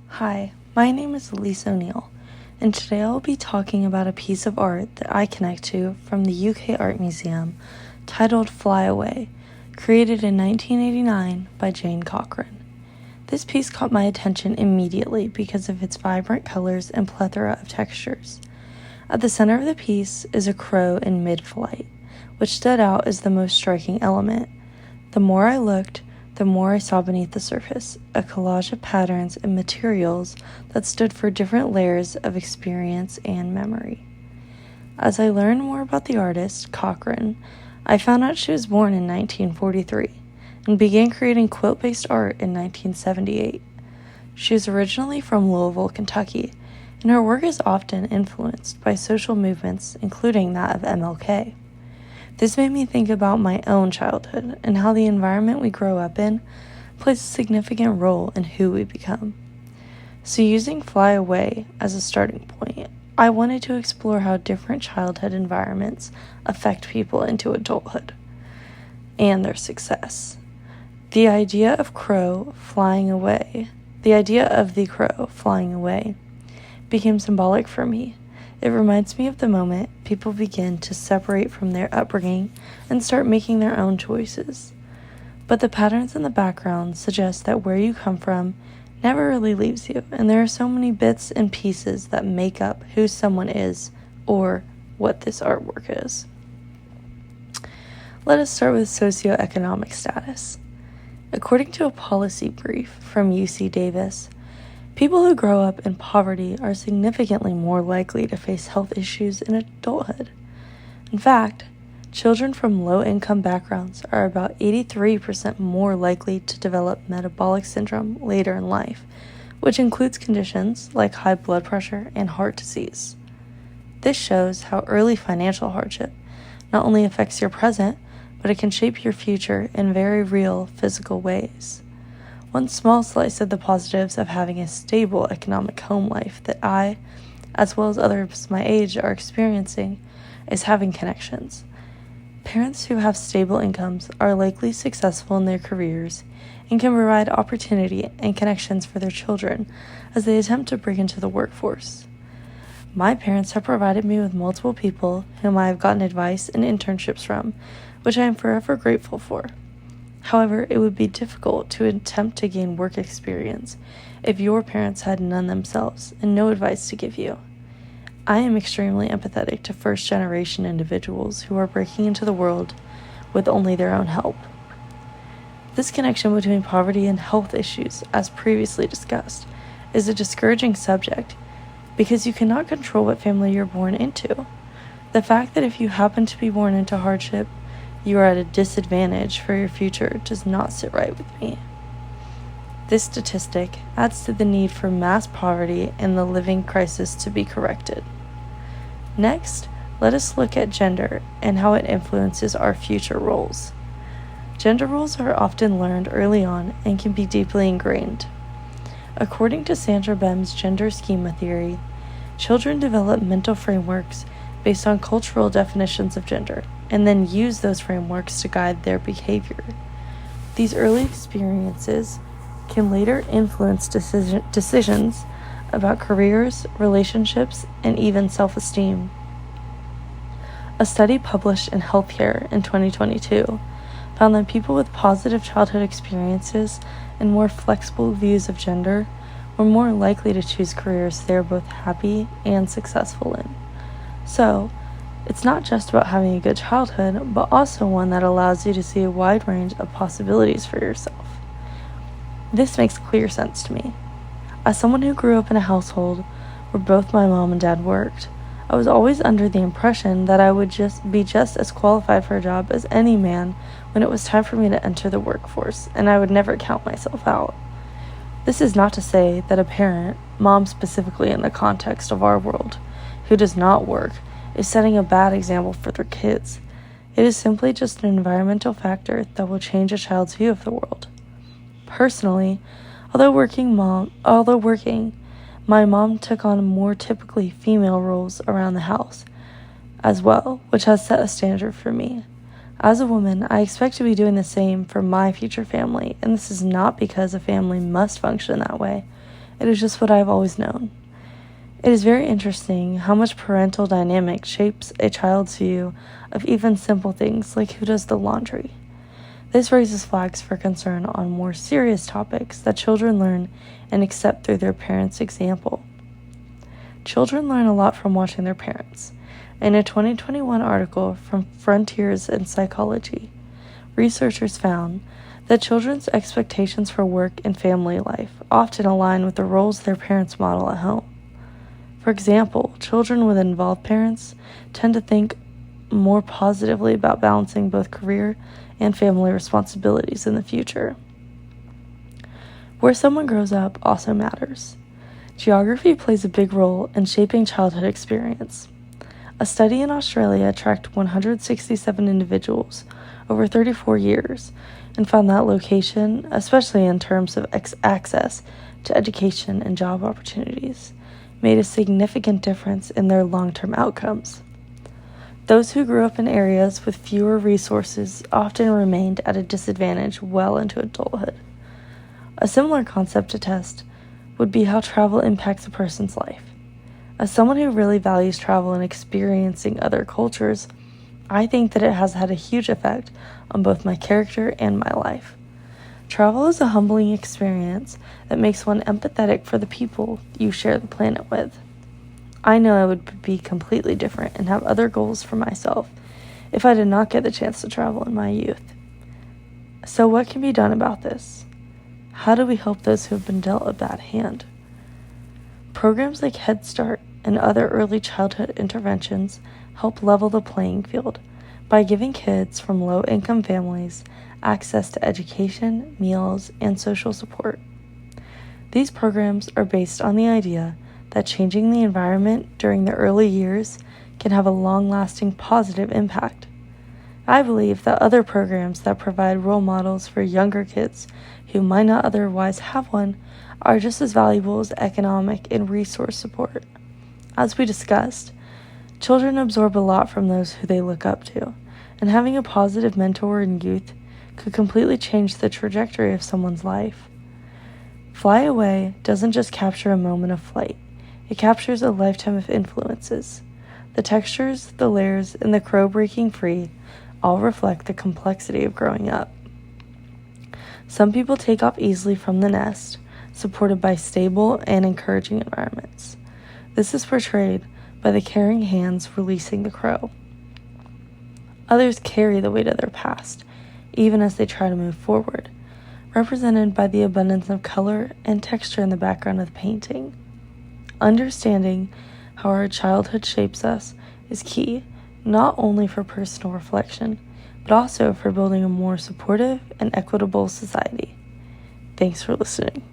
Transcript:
Hi, my name is Elyse ONeil, and today I will be talking about a piece of art that I connect to from the UK Art Museum titled Fly Away, created in 1989 by Jane Cochran. This piece caught my attention immediately because of its vibrant colors and plethora of textures. At the center of the piece is a crow in mid-flight, which stood out as the most striking element. The more I looked, the more I saw beneath the surface, a collage of patterns and materials that stood for different layers of experience and memory. As I learned more about the artist, Cochran, I found out she was born in 1943 and began creating quilt-based art in 1978. She is originally from Louisville, Kentucky, and her work is often influenced by social movements, including that of MLK. This made me think about my own childhood and how the environment we grow up in plays a significant role in who we become. So using Fly Away as a starting point, I wanted to explore how different childhood environments affect people into adulthood and their success. The idea of the crow flying away became symbolic for me. It reminds me of the moment people begin to separate from their upbringing and start making their own choices. But the patterns in the background suggest that where you come from never really leaves you, and there are so many bits and pieces that make up who someone is or what this artwork is. Let us start with socioeconomic status. According to a policy brief from UC Davis, people who grow up in poverty are significantly more likely to face health issues in adulthood. In fact, children from low-income backgrounds are about 83% more likely to develop metabolic syndrome later in life, which includes conditions like high blood pressure and heart disease. This shows how early financial hardship not only affects your present, but it can shape your future in very real physical ways. One small slice of the positives of having a stable economic home life that I, as well as others my age, are experiencing is having connections. Parents who have stable incomes are likely successful in their careers and can provide opportunity and connections for their children as they attempt to break into the workforce. My parents have provided me with multiple people whom I have gotten advice and internships from, which I am forever grateful for. However, it would be difficult to attempt to gain work experience if your parents had none themselves and no advice to give you. I am extremely empathetic to first-generation individuals who are breaking into the world with only their own help. This connection between poverty and health issues, as previously discussed, is a discouraging subject because you cannot control what family you're born into. The fact that if you happen to be born into hardship, you are at a disadvantage for your future does not sit right with me. This statistic adds to the need for mass poverty and the living crisis to be corrected. Next, let us look at gender and how it influences our future roles. Gender roles are often learned early on and can be deeply ingrained. According to Sandra Bem's gender schema theory, children develop mental frameworks based on cultural definitions of gender, and then use those frameworks to guide their behavior. These early experiences can later influence decisions about careers, relationships, and even self-esteem. A study published in Healthcare in 2022 found that people with positive childhood experiences and more flexible views of gender were more likely to choose careers they are both happy and successful in. So, it's not just about having a good childhood, but also one that allows you to see a wide range of possibilities for yourself. This makes clear sense to me. As someone who grew up in a household where both my mom and dad worked, I was always under the impression that I would be just as qualified for a job as any man when it was time for me to enter the workforce, and I would never count myself out. This is not to say that a parent, mom specifically in the context of our world, who does not work, is setting a bad example for their kids. It is simply just an environmental factor that will change a child's view of the world. Personally, although working, my mom took on more typically female roles around the house as well, which has set a standard for me. As a woman, I expect to be doing the same for my future family, and this is not because a family must function that way. It is just what I have always known. It is very interesting how much parental dynamic shapes a child's view of even simple things like who does the laundry. This raises flags for concern on more serious topics that children learn and accept through their parents' example. Children learn a lot from watching their parents. In a 2021 article from Frontiers in Psychology, researchers found that children's expectations for work and family life often align with the roles their parents model at home. For example, children with involved parents tend to think more positively about balancing both career and family responsibilities in the future. Where someone grows up also matters. Geography plays a big role in shaping childhood experience. A study in Australia tracked 167 individuals over 34 years and found that location, especially in terms of access to education and job opportunities, made a significant difference in their long-term outcomes. Those who grew up in areas with fewer resources often remained at a disadvantage well into adulthood. A similar concept to test would be how travel impacts a person's life. As someone who really values travel and experiencing other cultures, I think that it has had a huge effect on both my character and my life. Travel is a humbling experience that makes one empathetic for the people you share the planet with. I know I would be completely different and have other goals for myself if I did not get the chance to travel in my youth. So what can be done about this? How do we help those who have been dealt a bad hand? Programs like Head Start and other early childhood interventions help level the playing field by giving kids from low-income families access to education, meals, and social support. These programs are based on the idea that changing the environment during the early years can have a long-lasting positive impact. I believe that other programs that provide role models for younger kids who might not otherwise have one are just as valuable as economic and resource support. As we discussed, children absorb a lot from those who they look up to, and having a positive mentor in youth could completely change the trajectory of someone's life. Fly Away doesn't just capture a moment of flight, it captures a lifetime of influences. The textures, the layers, and the crow breaking free all reflect the complexity of growing up. Some people take off easily from the nest, supported by stable and encouraging environments. This is portrayed by the caring hands releasing the crow. Others carry the weight of their past, even as they try to move forward, represented by the abundance of color and texture in the background of the painting. Understanding how our childhood shapes us is key, not only for personal reflection, but also for building a more supportive and equitable society. Thanks for listening.